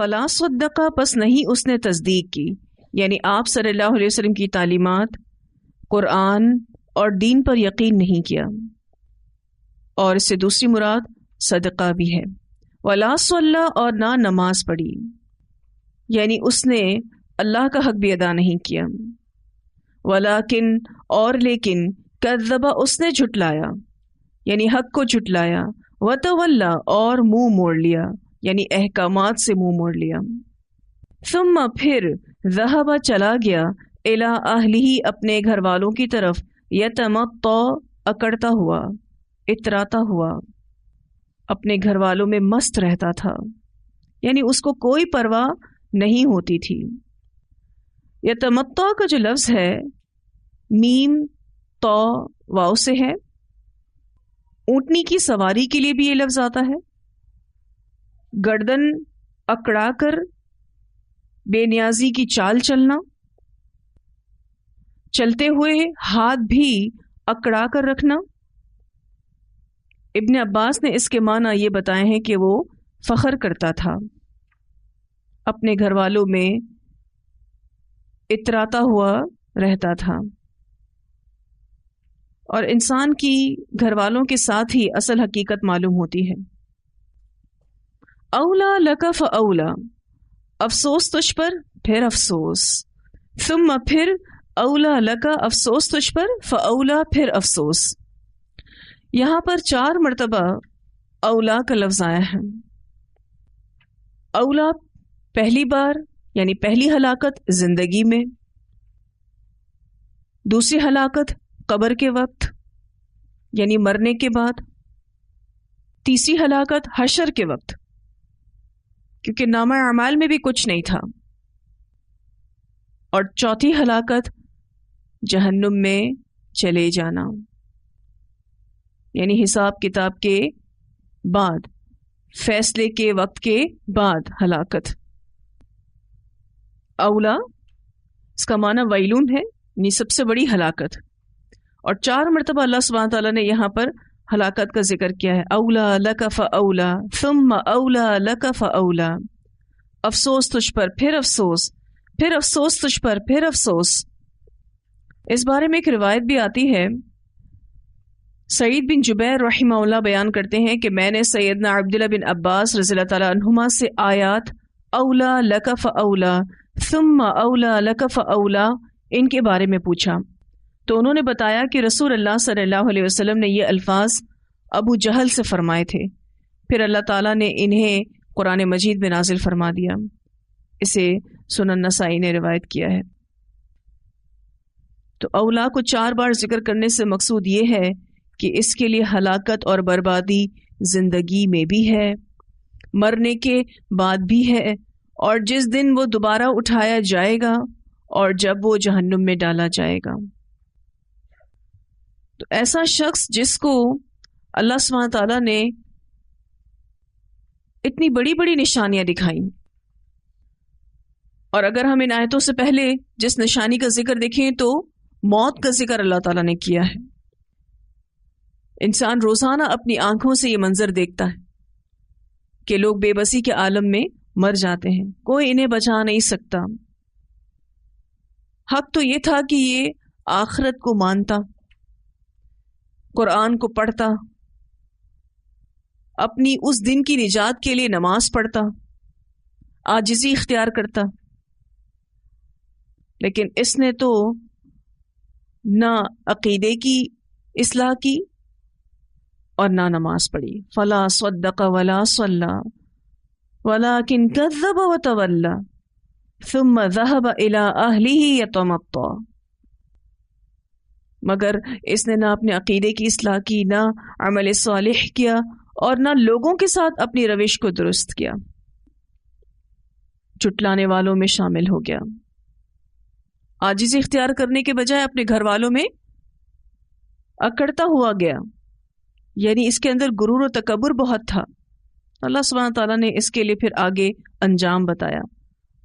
فلا صدقہ پس نہیں اس نے تصدیق کی، یعنی آپ صلی اللہ علیہ وسلم کی تعلیمات، قرآن اور دین پر یقین نہیں کیا، اور اس سے دوسری مراد صدقہ بھی ہے۔ ولا صلی اور نہ نماز پڑھی، یعنی اس نے اللہ کا حق بھی ادا نہیں کیا۔ ولیکن اور لیکن کذب اس نے جھٹلایا، یعنی حق کو جھٹلایا، وتولی اور منہ موڑ لیا، یعنی احکامات سے منہ موڑ لیا۔ ثم پھر ذہب چلا گیا الی اہلہ اپنے گھر والوں کی طرف، یتمطع اکڑتا ہوا، اتراتا ہوا، اپنے گھر والوں میں مست رہتا تھا، یعنی اس کو کوئی پرواہ نہیں ہوتی تھی۔ یتمطع کا جو لفظ ہے میم تو واو سے ہے، اونٹنی کی سواری کے لیے بھی یہ لفظ آتا ہے۔ گردن اکڑا کر بے نیازی کی چال چلنا، چلتے ہوئے ہاتھ بھی اکڑا کر رکھنا۔ ابن عباس نے اس کے معنی یہ بتائے ہیں کہ وہ فخر کرتا تھا، اپنے گھر والوں میں اتراتا ہوا رہتا تھا، اور انسان کی گھر والوں کے ساتھ ہی اصل حقیقت معلوم ہوتی ہے۔ اولا لک فاولا، افسوس تجھ پر پھر افسوس، ثم پھر اولا لک افسوس تجھ پر، فاولا پھر افسوس۔ یہاں پر 4 مرتبہ اولا کا لفظ آیا ہے۔ اولا پہلی بار یعنی پہلی ہلاکت زندگی میں، دوسری ہلاکت قبر کے وقت یعنی مرنے کے بعد، تیسری ہلاکت حشر کے وقت کیونکہ نامہ اعمال میں بھی کچھ نہیں تھا، اور چوتھی ہلاکت جہنم میں چلے جانا یعنی حساب کتاب کے بعد، فیصلے کے وقت کے بعد ہلاکت۔ اولا اس کا معنی ویلون ہے، یعنی سب سے بڑی ہلاکت، اور 4 مرتبہ اللہ سبحانہ تعالیٰ نے یہاں پر ہلاکت کا ذکر کیا ہے۔ اولا لک فاولا ثم اولا لک فاولا، افسوس تجھ پر پھر افسوس، پھر افسوس تجھ پر پھر افسوس۔ اس بارے میں ایک روایت بھی آتی ہے، سعید بن جبیر رحمہ اللہ بیان کرتے ہیں کہ میں نے سیدنا عبداللہ بن عباس رضی اللہ تعالیٰ عنہما سے آیات اولا لک فاولا ثم اولا لک فاولا ان کے بارے میں پوچھا، تو انہوں نے بتایا کہ رسول اللہ صلی اللہ علیہ وسلم نے یہ الفاظ ابو جہل سے فرمائے تھے، پھر اللہ تعالیٰ نے انہیں قرآن مجید میں نازل فرما دیا۔ اسے سنن نسائی نے روایت کیا ہے۔ تو اولا کو 4 بار ذکر کرنے سے مقصود یہ ہے کہ اس کے لیے ہلاکت اور بربادی زندگی میں بھی ہے، مرنے کے بعد بھی ہے، اور جس دن وہ دوبارہ اٹھایا جائے گا اور جب وہ جہنم میں ڈالا جائے گا۔ تو ایسا شخص جس کو اللہ سبحانہ تعالیٰ نے اتنی بڑی بڑی نشانیاں دکھائیں، اور اگر ہم ان آیتوں سے پہلے جس نشانی کا ذکر دیکھیں تو موت کا ذکر اللہ تعالیٰ نے کیا ہے۔ انسان روزانہ اپنی آنکھوں سے یہ منظر دیکھتا ہے کہ لوگ بے بسی کے عالم میں مر جاتے ہیں، کوئی انہیں بچا نہیں سکتا۔ حق تو یہ تھا کہ یہ آخرت کو مانتا، قرآن کو پڑھتا، اپنی اس دن کی نجات کے لیے نماز پڑھتا، عاجزی اختیار کرتا، لیکن اس نے تو نہ عقیدے کی اصلاح کی اور نہ نماز پڑھی۔ فلا صدق ولا صلی ولکن کذب وتولی ثم ذهب الى اہلہ یتمطع، مگر اس نے نہ اپنے عقیدے کی اصلاح کی، نہ عمل صالح کیا، اور نہ لوگوں کے ساتھ اپنی روش کو درست کیا، جھٹلانے والوں میں شامل ہو گیا۔ عاجزی اختیار کرنے کے بجائے اپنے گھر والوں میں اکڑتا ہوا گیا، یعنی اس کے اندر غرور و تکبر بہت تھا۔ اللہ سبحانہ تعالیٰ نے اس کے لیے پھر آگے انجام بتایا،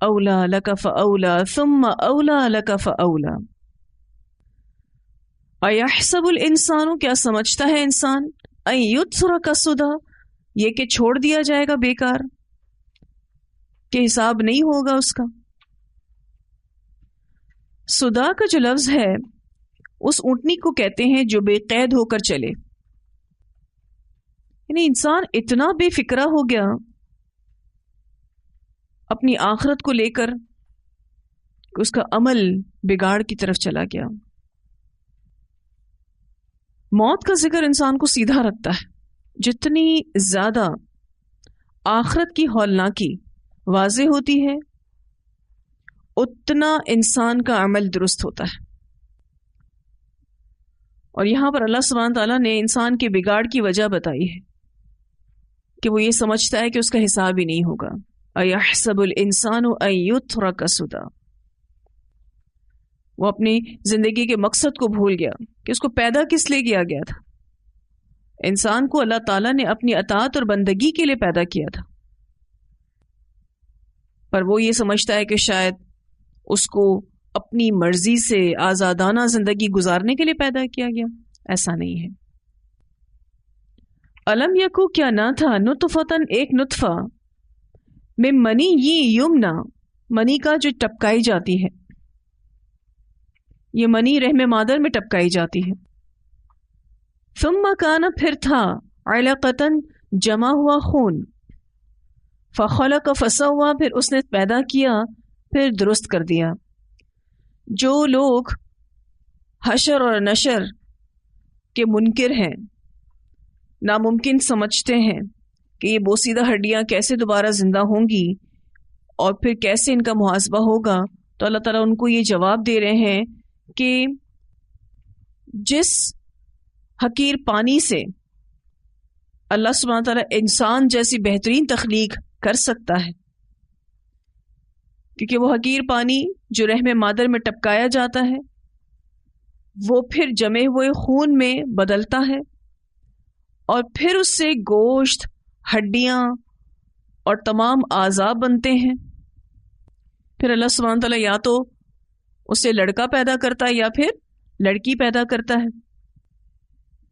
اولا لک فاولا ثم اولا لک فاولا۔ ایحسب الانسان، کیا سمجھتا ہے انسان، ان یترک سدی، یہ کہ چھوڑ دیا جائے گا بیکار، کہ حساب نہیں ہوگا اس کا. سدا کا جو لفظ ہے اس اونٹنی کو کہتے ہیں جو بے قید ہو کر چلے. یعنی انسان اتنا بے فکرہ ہو گیا اپنی آخرت کو لے کر کہ اس کا عمل بگاڑ کی طرف چلا گیا. موت کا ذکر انسان کو سیدھا رکھتا ہے. جتنی زیادہ آخرت کی ہولناکی واضح ہوتی ہے اتنا انسان کا عمل درست ہوتا ہے. اور یہاں پر اللہ سبحانہ تعالیٰ نے انسان کے بگاڑ کی وجہ بتائی ہے کہ وہ یہ سمجھتا ہے کہ اس کا حساب ہی نہیں ہوگا. اَيَحْسَبُ الْإِنسَانُ أَن يُتْرَكَ سُدًى. وہ اپنی زندگی کے مقصد کو بھول گیا کہ اس کو پیدا کس لیے کیا گیا تھا. انسان کو اللہ تعالیٰ نے اپنی اطاعت اور بندگی کے لیے پیدا کیا تھا، پر وہ یہ سمجھتا ہے کہ شاید اس کو اپنی مرضی سے آزادانہ زندگی گزارنے کے لیے پیدا کیا گیا. ایسا نہیں ہے. الم یکو کیا نہ تھا نطفتن ایک نطفہ میں منی یمنا منی کا جو ٹپکائی جاتی ہے. یہ منی رحم مادر میں ٹپکائی جاتی ہے. ثم کان پھر تھا علقتن جمع ہوا خون فخلق فسوا پھر اس نے پیدا کیا پھر درست کر دیا. جو لوگ حشر اور نشر کے منکر ہیں، ناممکن سمجھتے ہیں کہ یہ بوسیدہ ہڈیاں کیسے دوبارہ زندہ ہوں گی اور پھر کیسے ان کا محاسبہ ہوگا، تو اللہ تعالیٰ ان کو یہ جواب دے رہے ہیں کہ جس حقیر پانی سے اللہ سبحانہ تعالیٰ انسان جیسی بہترین تخلیق کر سکتا ہے، کیونکہ وہ حقیر پانی جو رحم مادر میں ٹپکایا جاتا ہے وہ پھر جمے ہوئے خون میں بدلتا ہے اور پھر اس سے گوشت، ہڈیاں اور تمام اعضاء بنتے ہیں. پھر اللہ سبحانہ تعالیٰ یا تو اسے لڑکا پیدا کرتا ہے یا پھر لڑکی پیدا کرتا ہے.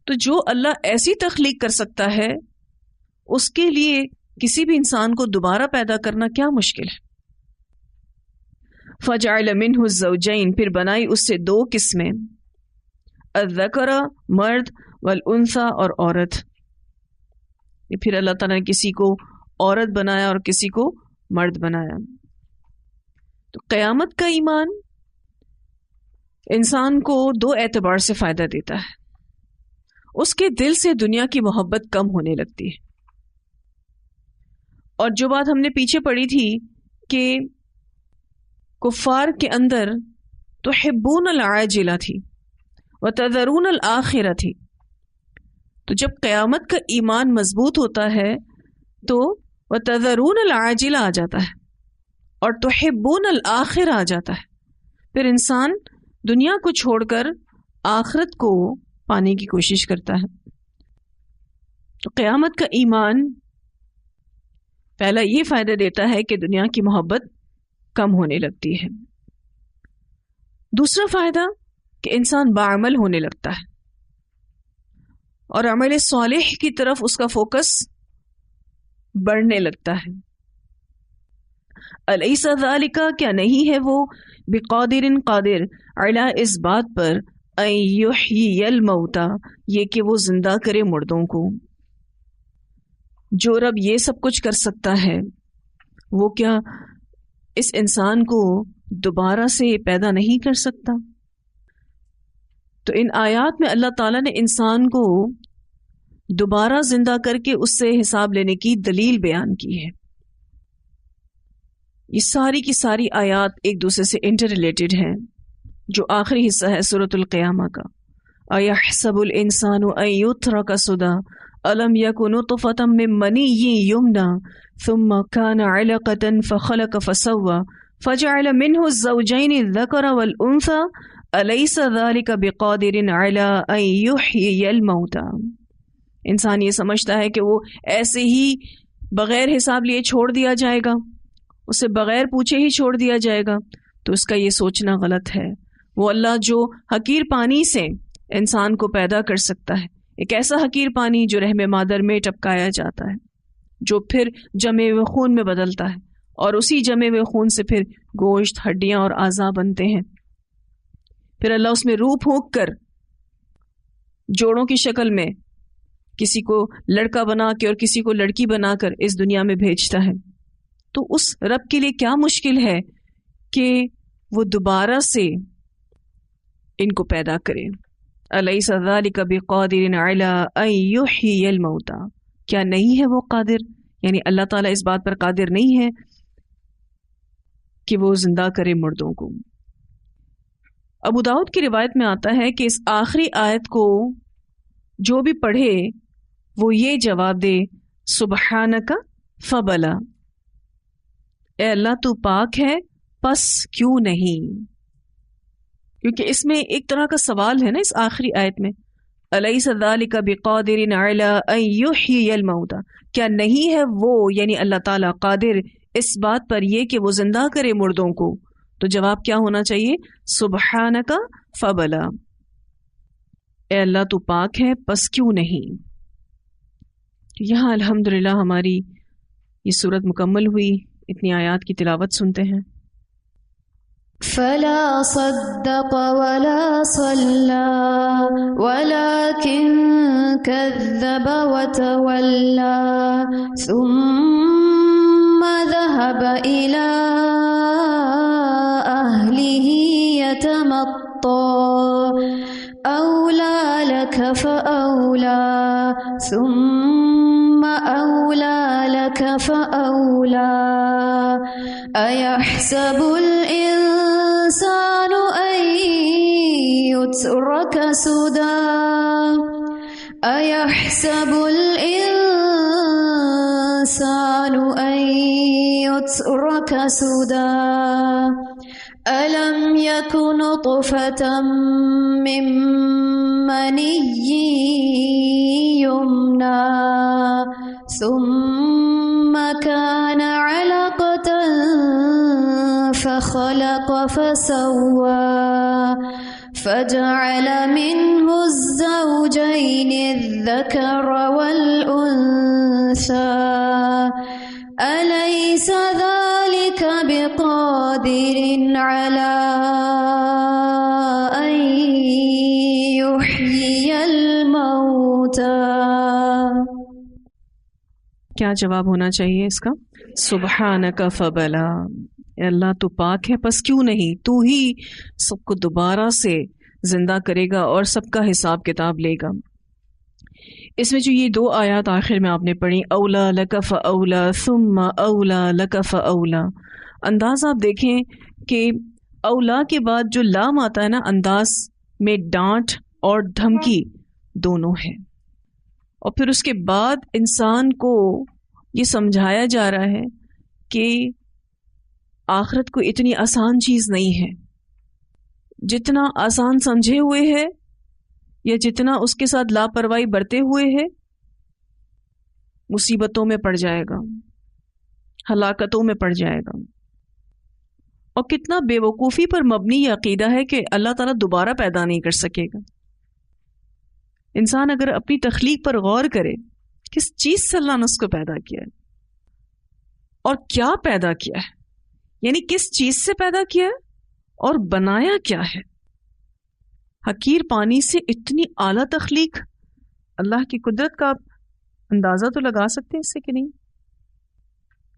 تو جو اللہ ایسی تخلیق کر سکتا ہے اس کے لیے کسی بھی انسان کو دوبارہ پیدا کرنا کیا مشکل ہے. فَجَعَلَ مِنْهُ الزَّوْجَيْنِ پھر بنائی اس سے دو قسمیں، الذَّكَرَ مرد والانثى اور عورت. پھر اللہ تعالیٰ نے کسی کو عورت بنایا اور کسی کو مرد بنایا. تو قیامت کا ایمان انسان کو دو اعتبار سے فائدہ دیتا ہے. اس کے دل سے دنیا کی محبت کم ہونے لگتی ہے. اور جو بات ہم نے پیچھے پڑھی تھی کہ کفار کے اندر تحبون العاجلہ تھی وتذرون الآخرہ تھی، تو جب قیامت کا ایمان مضبوط ہوتا ہے تو وتذرون العاجلہ آ جاتا ہے اور تحبون الآخرہ آ جاتا ہے. پھر انسان دنیا کو چھوڑ کر آخرت کو پانے کی کوشش کرتا ہے. تو قیامت کا ایمان پہلا یہ فائدہ دیتا ہے کہ دنیا کی محبت کم ہونے لگتی ہے. دوسرا فائدہ کہ انسان باعمل ہونے لگتا ہے اور عمل صالح کی طرف اس کا فوکس بڑھنے لگتا ہے. الیس ذالک کیا نہیں ہے وہ بقادر قادر علی اس بات پر ان یحیی الموتى یہ کہ وہ زندہ کرے مردوں کو. جو رب یہ سب کچھ کر سکتا ہے وہ کیا اس انسان کو دوبارہ سے پیدا نہیں کر سکتا؟ تو ان آیات میں اللہ تعالیٰ نے انسان کو دوبارہ زندہ کر کے اس سے حساب لینے کی دلیل بیان کی ہے. یہ ساری کی ساری آیات ایک دوسرے سے انٹر ریلیٹڈ ہیں. جو آخری حصہ ہے سورۃ القیامہ کا، اَيَحْسَبُ الْإِنسَانُ أَن يُتْرَكَ سُدًى أَلَمْ يَكُ نُطْفَةً مِّن مَّنِيٍّ يُمْنَىٰ ثُمَّ كَانَ عَلَقَةً فَخَلَقَ فَسَوَّىٰ فَجَعَلَ مِنْهُ الزَّوْجَيْنِ الذَّكَرَ وَالْأُنثَىٰ أَلَيْسَ ذَلِكَ بِقَادِرٍ عَلَىٰ أَن يُحْيِيَ الْمَوْتَىٰ. انسان یہ سمجھتا ہے کہ وہ ایسے ہی بغیر حساب لیے چھوڑ دیا جائے گا، اسے بغیر پوچھے ہی چھوڑ دیا جائے گا. تو اس کا یہ سوچنا غلط ہے. وہ اللہ جو حقیر پانی سے انسان کو پیدا کر سکتا ہے، ایک ایسا حقیر پانی جو رحم مادر میں ٹپکایا جاتا ہے، جو پھر جمے ہوئے خون میں بدلتا ہے، اور اسی جمے ہوئے خون سے پھر گوشت، ہڈیاں اور اعضاء بنتے ہیں. پھر اللہ اس میں روح پھونک کر جوڑوں کی شکل میں کسی کو لڑکا بنا کے اور کسی کو لڑکی بنا کر اس دنیا میں بھیجتا ہے. تو اس رب کے لیے کیا مشکل ہے کہ وہ دوبارہ سے ان کو پیدا کرے. الیس ذلک بقادر علی ان یحیی الموتى، کیا نہیں ہے وہ قادر، یعنی اللہ تعالیٰ اس بات پر قادر نہیں ہے کہ وہ زندہ کرے مردوں کو. ابو داؤد کی روایت میں آتا ہے کہ اس آخری آیت کو جو بھی پڑھے وہ یہ جواب دے سبحانک فبلا، اے اللہ تو پاک ہے پس کیوں نہیں. کیونکہ اس میں ایک طرح کا سوال ہے نا اس آخری آیت میں، الیس ذلک بقادر علی ان یحیی الموتى، کیا نہیں ہے وہ یعنی اللہ تعالیٰ قادر اس بات پر یہ کہ وہ زندہ کرے مردوں کو. تو جواب کیا ہونا چاہیے؟ سبحانک فبلا، اے اللہ تو پاک ہے پس کیوں نہیں. یہاں الحمدللہ ہماری یہ صورت مکمل ہوئی. اتنی آیات کی تلاوت سنتے ہیں. فلا صدق ولا صلى ولكن كذب وتولى ثم ذهب إلى أهله يتمطى أولى لك فأولى ثم أولى لك فأولى أيحسب الإنسان أن يترك سدى أيحسب الإنسان أن يترك سدى ألم يكن نطفة من مني يمنى ثم كان علقة فخلق فسوى فجعل منه الزوجين الذكر والأنثى أليس ذلك بقادر على أن يحيي الموتى. کیا جواب ہونا چاہیے اس کا؟ سبحانک فبلا، اے اللہ تو پاک ہے پس کیوں نہیں، تو ہی سب کو دوبارہ سے زندہ کرے گا اور سب کا حساب کتاب لے گا. اس میں جو یہ دو آیات آخر میں آپ نے پڑھی، اولا لک فاولا ثم اولا لک فاولا، انداز آپ دیکھیں کہ اولا کے بعد جو لام آتا ہے نا، انداز میں ڈانٹ اور دھمکی دونوں ہے، اور پھر اس کے بعد انسان کو یہ سمجھایا جا رہا ہے کہ آخرت کو اتنی آسان چیز نہیں ہے، جتنا آسان سمجھے ہوئے ہے یا جتنا اس کے ساتھ لاپرواہی برتے ہوئے ہے مصیبتوں میں پڑ جائے گا، ہلاکتوں میں پڑ جائے گا. اور کتنا بے وقوفی پر مبنی یہ عقیدہ ہے کہ اللہ تعالیٰ دوبارہ پیدا نہیں کر سکے گا. انسان اگر اپنی تخلیق پر غور کرے، کس چیز سے اللہ نے اس کو پیدا کیا ہے اور کیا پیدا کیا ہے، یعنی کس چیز سے پیدا کیا ہے اور بنایا کیا ہے. حقیر پانی سے اتنی اعلیٰ تخلیق، اللہ کی قدرت کا آپ اندازہ تو لگا سکتے ہیں اس سے کہ نہیں؟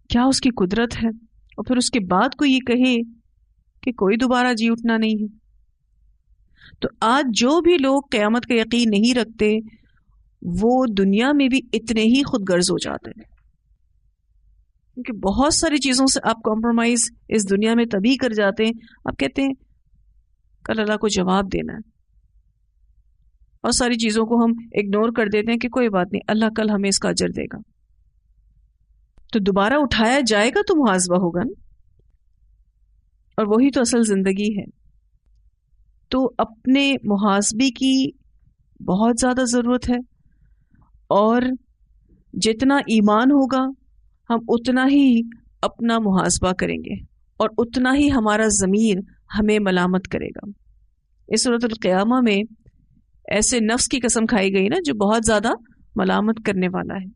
کیا اس کی قدرت ہے، اور پھر اس کے بعد کوئی یہ کہے کہ کوئی دوبارہ جی اٹھنا نہیں ہے. تو آج جو بھی لوگ قیامت کا یقین نہیں رکھتے وہ دنیا میں بھی اتنے ہی خود غرض ہو جاتے ہیں، کیونکہ بہت ساری چیزوں سے آپ کمپرومائز اس دنیا میں تبھی کر جاتے ہیں. آپ کہتے ہیں کل اللہ کو جواب دینا ہے، اور ساری چیزوں کو ہم اگنور کر دیتے ہیں کہ کوئی بات نہیں، اللہ کل ہمیں اس کا اجر دے گا. تو دوبارہ اٹھایا جائے گا تو محاسبہ ہوگا نا، اور وہی تو اصل زندگی ہے. تو اپنے محاسبے کی بہت زیادہ ضرورت ہے، اور جتنا ایمان ہوگا ہم اتنا ہی اپنا محاسبہ کریں گے، اور اتنا ہی ہمارا ضمیر ہمیں ملامت کرے گا. اس سورۃ القیامہ میں ایسے نفس کی قسم کھائی گئی نا جو بہت زیادہ ملامت کرنے والا ہے.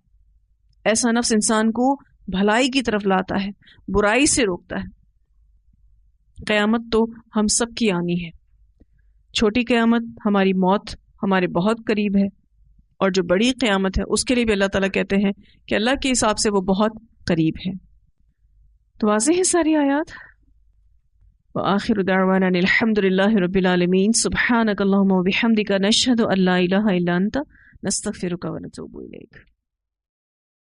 ایسا نفس انسان کو بھلائی کی طرف لاتا ہے، برائی سے روکتا ہے۔ قیامت تو ہم سب کی آنی ہے۔ چھوٹی قیامت ہماری موت ہمارے بہت قریب ہے، اور جو بڑی قیامت ہے اس کے لیے بھی اللہ تعالیٰ کہتے ہیں کہ اللہ کے حساب سے وہ بہت قریب ہے۔ تو واضح ہے ساری آیات۔ وآخر دعوانا الحمد للہ رب العالمین، سبحانک اللہم وبحمدک، نشہد ان لا الہ الا انت، نستغفرک ونتوب الیک۔